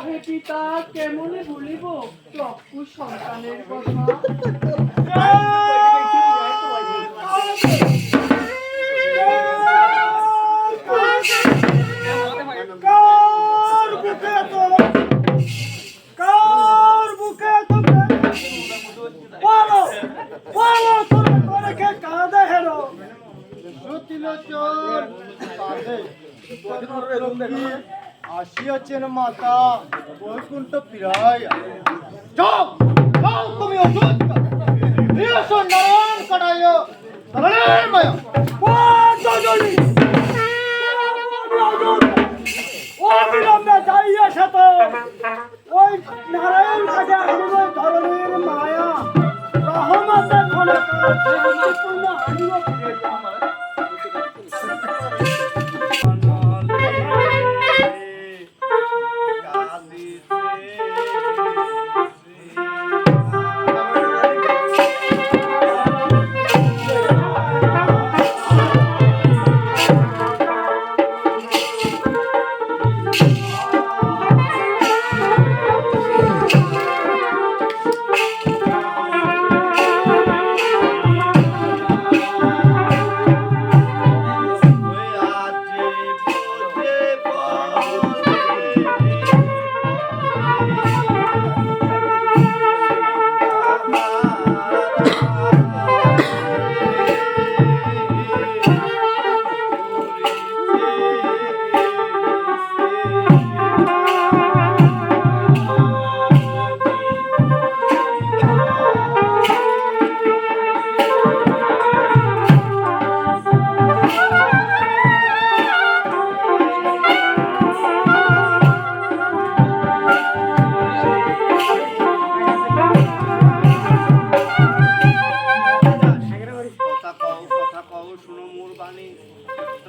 হে পিতা কেমনে ভুলিব চক্ষু সন্তানের কথা। আসিয়াছেন মাতা বৈকুণ্ঠ ফিরাইয়া। যাও যাও তুমি অসুস্থ নারায়ণ কটায় মায়া অবিলম্বে যাইয়া সাত ওই নারায়ণ কাজে আনিব ধরনের মায়া রহমতে পূর্ণ আনিব ফিরে।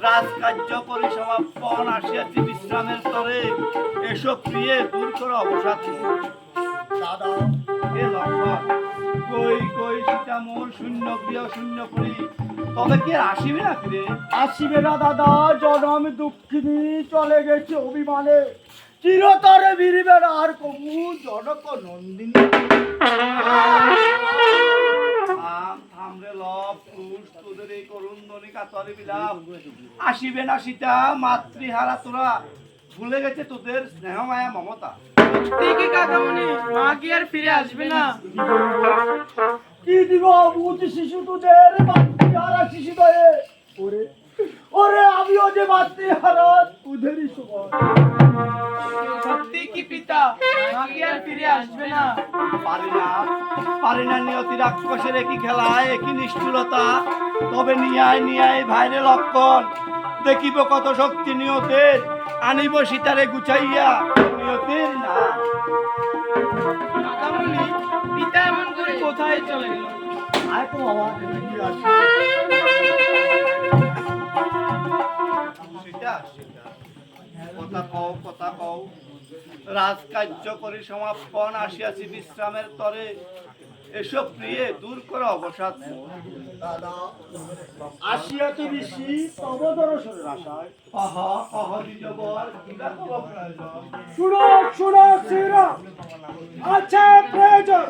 রাজকার্য পরিসমাপন আসিয়াছি বিশ্রামের স্তরে, এসব প্রিয়ে দূর করে অবসাদ। দাদা এ লক্ষণ কই কই সীতা মোর শূন্য প্রিয় শূন্য করি, তবে কি আর আসিবে না ফিরে? আসিবে না দাদা, জনম দুঃখিনী চলে গেছে অভিমানে, চিরতরে বিরিবে না আর কমু জনক নন্দিনী। থামরে লব পুষ তোদের এই করুণ ধ্বনি কাতরে বিলাপ, আসিবে না সীতা মাতৃহারা তোরা, ভুলে গেছে তোদের স্নেহ মায়া মমতা। ঠিকই কাকামণি, মা কি আর ফিরে আসবে না? কি দিব বুঝি শিশু তোদের মাতৃহারা শিশু দয়ে। ওরে ওরে আমিও যে মাতৃহারা তোদেরই সমান। সত্যি কি পিতা, মা কি আর ফিরে আসবে না? পারি না নিয়তি রাক্ষসের একই খেলা একই নিষ্ঠুরতা, তবে নিয়ায় ভাইরে লক্ষণ, দেখিব কত শক্তি নিয়তের, আনিব সীতারে গুছাইয়া নিয়তির না। কাকামণি, পিতা এমন করে কোথায় চলে গেল? আয় তো বাবা সীতা কথা কও রাজকার্য করি সমাপন আসিয়াছি বিশ্রামের তরে, এসব প্রিয়ে দূর করে অবসাদ। দাদা আসিয়াতে বেশি তব দর্শনের আশায়। শুনো শুনো শ্রীরা, আছে প্রয়োজন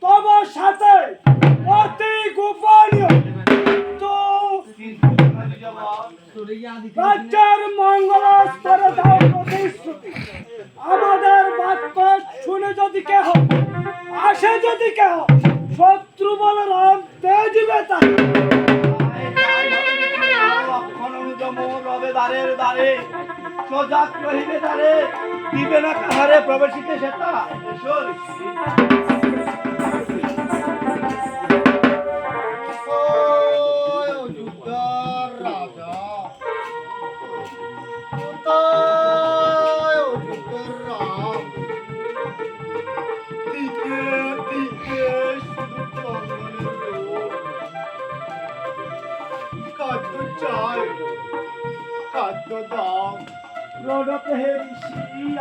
তব সাথে অতি গোপনীয় তো রাজ্যের মঙ্গল স্তরে দাও প্রতিশ্রুতি। আমাদের বাক্য শুনে যদি কেহ আসে, যদি কেহ শত্রু বলে রাম তেজিবে তাই রবে দ্বারের দ্বারে সজাগ রহিবে দ্বারে, দিবে না কাহারে প্রবেশিতে সেটা।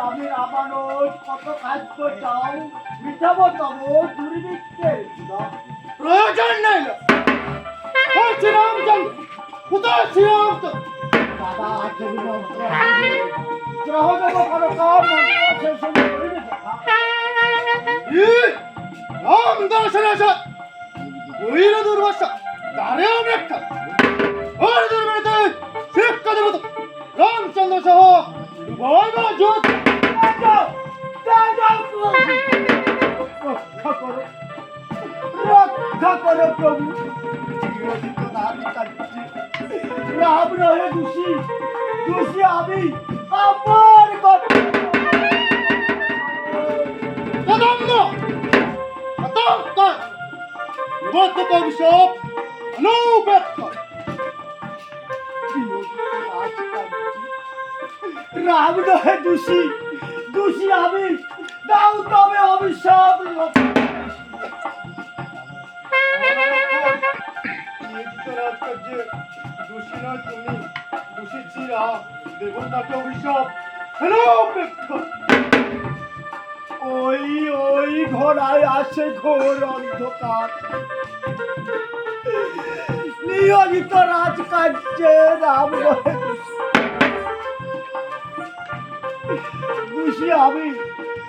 আমি আমানত কত খাদ্য চাও, মিঠাবো তব দুর্ভিক্ষের প্রয়োজন নেই। শ্রীরামচন্দ্র কোথায় শ্রীরামচন্দ্র? বাবা সহদেব কোনো কাম শেষ হলে করিবে রাম দর্শন আসা বইল দুর্বাসা তারে অপেক্ষা ওর দুর্বেতে শিক্ষা দেব তো রামচন্দ্র সহ ভয় বা যুদ্ধ রক্ষা করো রক্ষা করো প্রভু রাম রহে দোষী দোষী আমি আমার কদম্ব আতঙ্কর নিবদ্ধ অভিশাপ অনুব্যক্ত রাম রহে দোষী দোষী আমি দাও তবে অভিশাপ রাজকার্যে দোষী নয় তুমি দোষী ছিরা দেবতাকে অভিশাপ অনুব্যক্ত ওই ওই ঘোড়ায় আসে ঘোর অন্ধকার নিয়োজিত রাজকার্যে রাম রহে দোষী আমি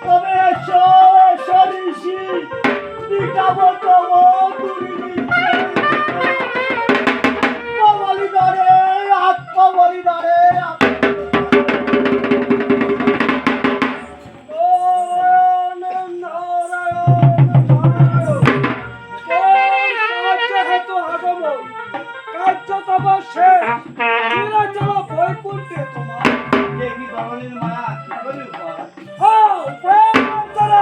তবে এসো এসো ঋষি মিটাবো তব বলিদারে আত্মবলিদারে দেখি ধরনের মা কি করে উপায়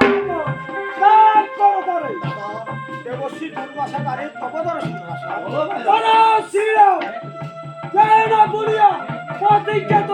বলো ভাই তুই কেন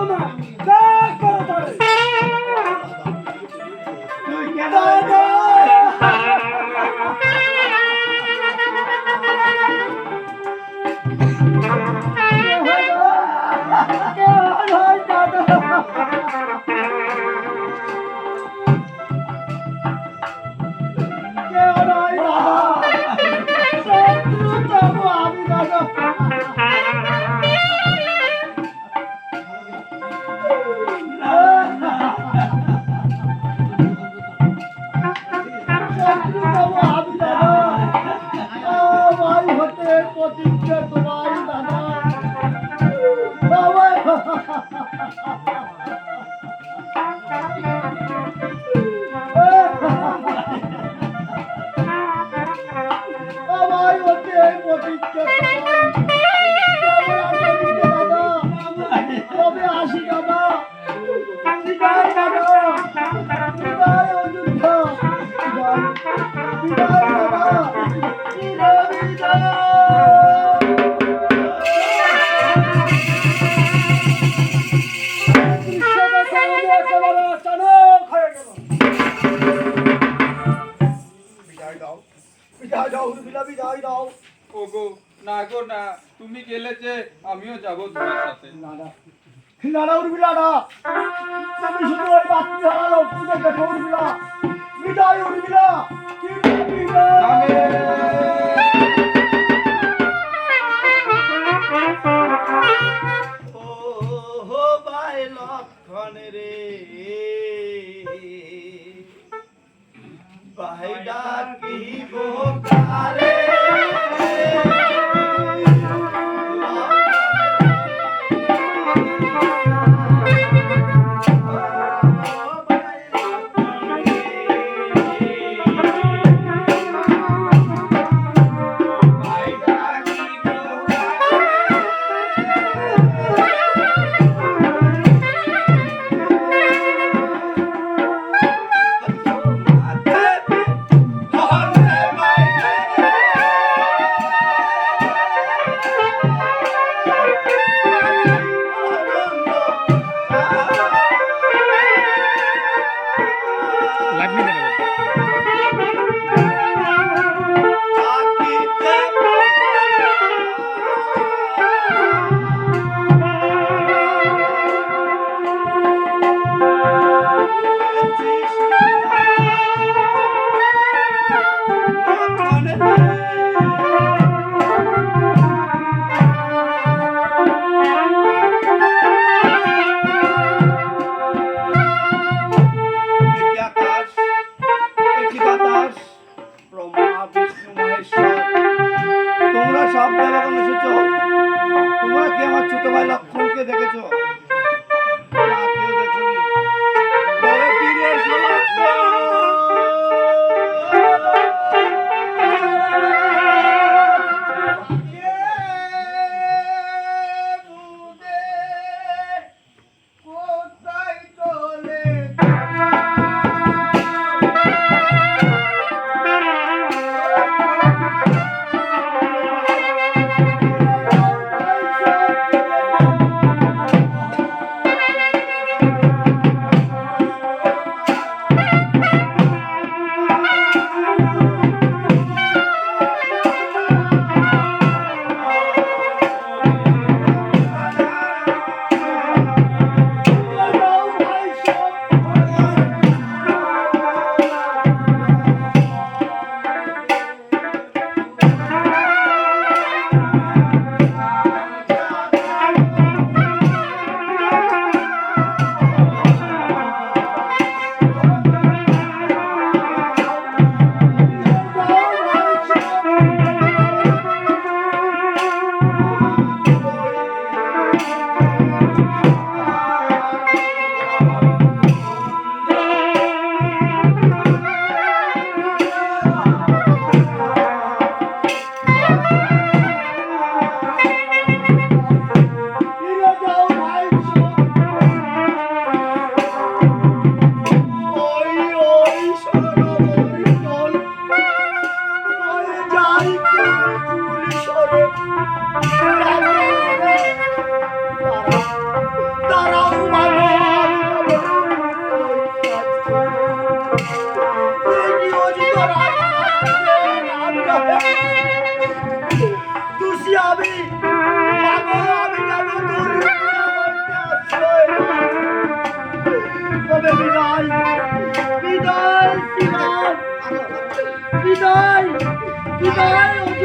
প্রতিজ্ঞা তোমার দাদা আমার হতে প্রতিজ্ঞা দাদা তবে আসি দাদা বিদায় দাদা বিদায় অযোধ্যা বিদায় দাদা বিদায় বিদায় ওগো না গো না, তুমি গেলে যে আমিও যাব তোমার সাথে। নানা উর্মিলা না, তুমি শুধু ওই বাচ্চা হারালো পুজো দেখো উর্মিলা, বিদায় উর্মিলা, কি ও ভাই লক্ষণ রে ভাই ডাকিব কারে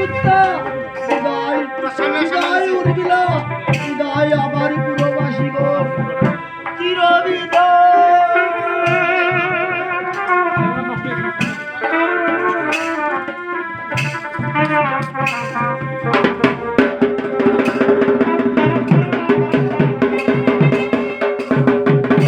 পুত্র বিদায় বিদায় উর্মিলা